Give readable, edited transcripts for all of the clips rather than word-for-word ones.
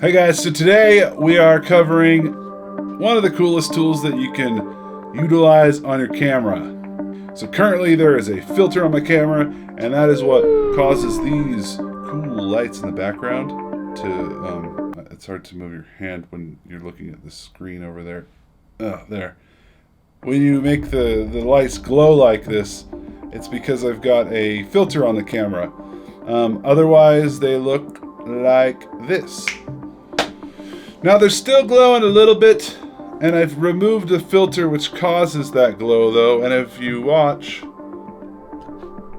Hey guys, so today we are covering one of the coolest tools that you can utilize on your camera. So currently there is a filter on my camera, and that is what causes these cool lights in the background to, it's hard to move your hand when you're looking at the screen over there. There. When you make the lights glow like this, it's because I've got a filter on the camera. Otherwise they look like this. Now they're still glowing a little bit, and I've removed the filter which causes that glow though, and if you watch,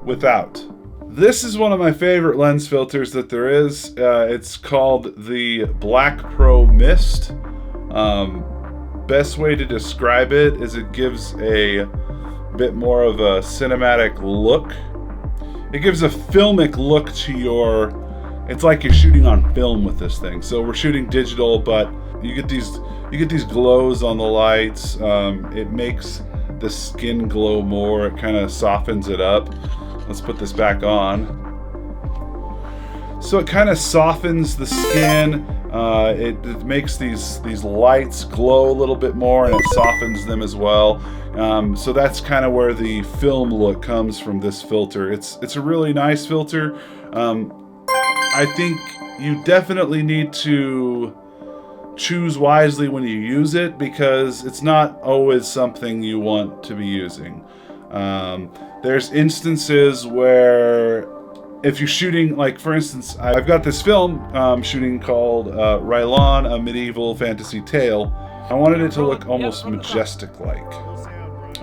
without. This is one of my favorite lens filters that there is. It's called the Black Pro Mist. Best way to describe it is it gives a bit more of a cinematic look. It gives a filmic look to your, it's like you're shooting on film with this thing. So we're shooting digital, but you get these glows on the lights. It makes the skin glow more. It kind of softens it up. Let's put this back on. So it kind of softens the skin. It makes these lights glow a little bit more, and it softens them as well. So that's kind of where the film look comes from this filter. It's a really nice filter. I think you definitely need to choose wisely when you use it, because it's not always something you want to be using. There's instances where if you're shooting, like for instance, I've got this film shooting called Rylon, a Medieval Fantasy Tale. I wanted it to look almost majestic-like,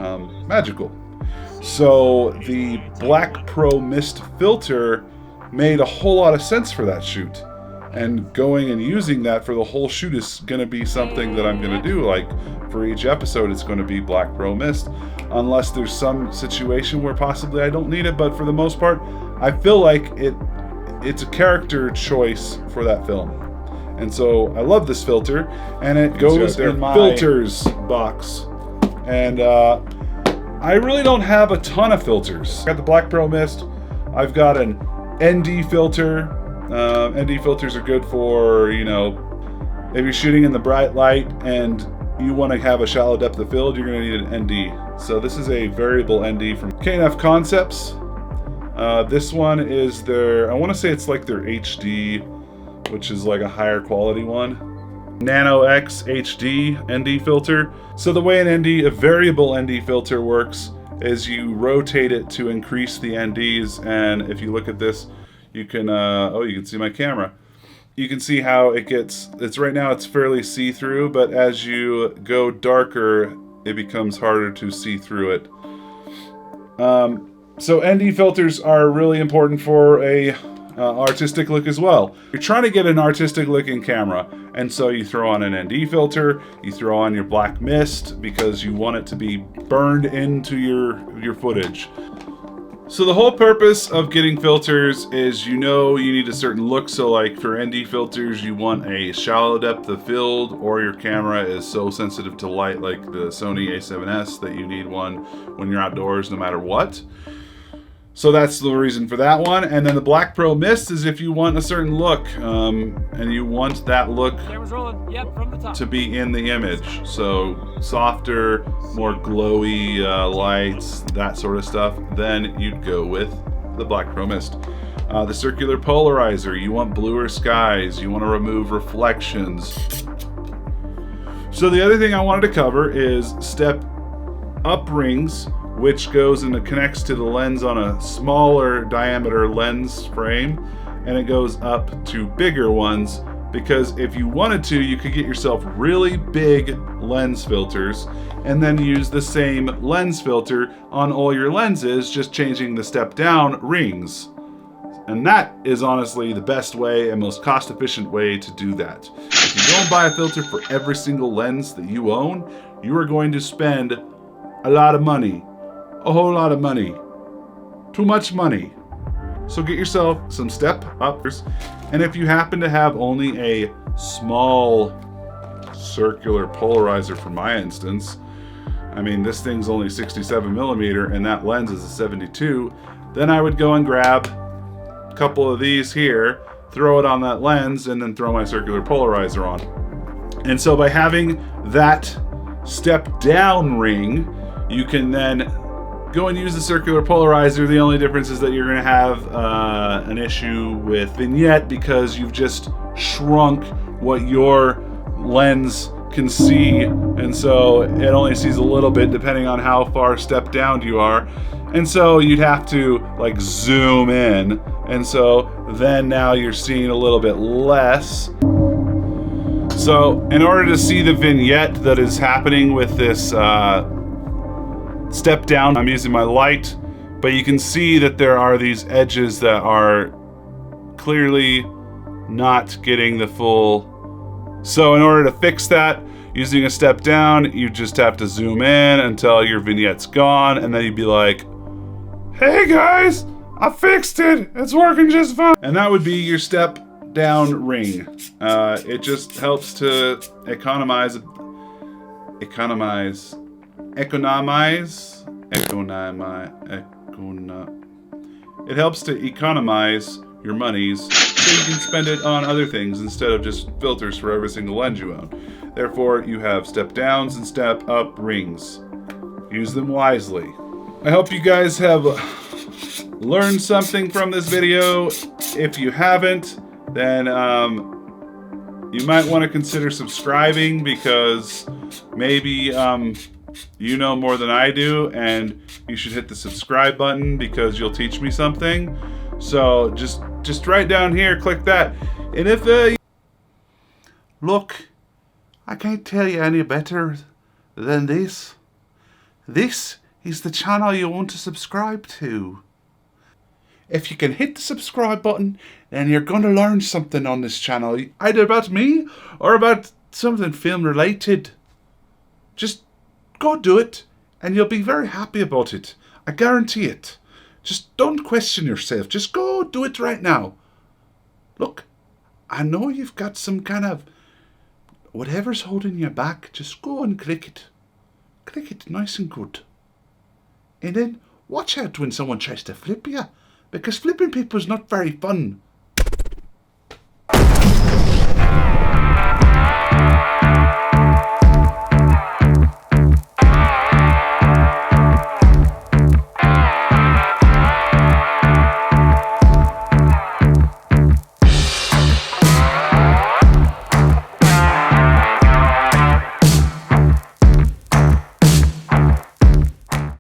magical. So the Black Pro Mist filter made a whole lot of sense for that shoot. And going and using that for the whole shoot is going to be something that I'm going to do. Like for each episode, it's going to be Black Pro Mist, unless there's some situation where possibly I don't need it. But for the most part, I feel like it's a character choice for that film. And so I love this filter, and it goes in my filters box. And I really don't have a ton of filters. I got the Black Pro Mist. I've got an ND filter. ND filters are good for, you know, if you're shooting in the bright light and you want to have a shallow depth of field, you're going to need an ND. So this is a variable ND from K&F Concepts. This one is their, I want to say it's like their HD, which is like a higher quality one. Nano X HD ND filter. So the way an ND, a variable ND filter works is you rotate it to increase the NDs, and if you look at this, you can, you can see my camera. You can see how it gets, right now it's fairly see-through, but as you go darker, it becomes harder to see through it. So ND filters are really important for a artistic look as well. You're trying to get an artistic looking camera, and so you throw on an ND filter, you throw on your black mist because you want it to be burned into your footage. So the whole purpose of getting filters is, you need a certain look. So like for ND filters, you want a shallow depth of field, or your camera is so sensitive to light like the Sony A7S that you need one when you're outdoors no matter what. So that's the reason for that one. And then the Black Pro Mist is if you want a certain look, and you want that look to be in the image. So softer, more glowy lights, that sort of stuff, then you'd go with the Black Pro Mist. The Circular Polarizer, you want bluer skies, you want to remove reflections. So the other thing I wanted to cover is step up rings, which goes and connects to the lens on a smaller diameter lens frame, and it goes up to bigger ones, because if you wanted to, you could get yourself really big lens filters and then use the same lens filter on all your lenses, just changing the step down rings. And that is honestly the best way and most cost efficient way to do that. If you go and buy a filter for every single lens that you own, you are going to spend a lot of money. A whole lot of money. Too much money. So get yourself some step uppers, and if you happen to have only a small circular polarizer, for my instance, I mean this thing's only 67 millimeter and that lens is a 72, then I would go and grab a couple of these here, throw it on that lens, and then throw my circular polarizer on. And so by having that step down ring, you can then go and use the circular polarizer. The only difference is that you're going to have an issue with vignette because you've just shrunk what your lens can see, and so it only sees a little bit depending on how far stepped down you are, and so you'd have to like zoom in, and so then now you're seeing a little bit less. So in order to see the vignette that is happening with this step down, I'm using my light, but you can see that there are these edges that are clearly not getting the full. So in order to fix that, using a step down, you just have to zoom in until your vignette's gone, and then you'd be like, hey guys, I fixed it, it's working just fine. And that would be your step down ring. It just helps to economize. It helps to economize your monies so you can spend it on other things instead of just filters for every single lens you own. Therefore, you have step downs and step up rings. Use them wisely. I hope you guys have learned something from this video. If you haven't, then you might want to consider subscribing, because maybe you know more than I do, and you should hit the subscribe button because you'll teach me something. So just right down here, click that. And if look, I can't tell you any better than this. This is the channel you want to subscribe to. If you can hit the subscribe button, then you're going to learn something on this channel, either about me or about something film related. Just go do it, and you'll be very happy about it. I guarantee it. Just don't question yourself. Just go do it right now. Look, I know you've got some kind of whatever's holding you back. Just go and click it. Click it nice and good. And then watch out when someone tries to flip you, because flipping people is not very fun.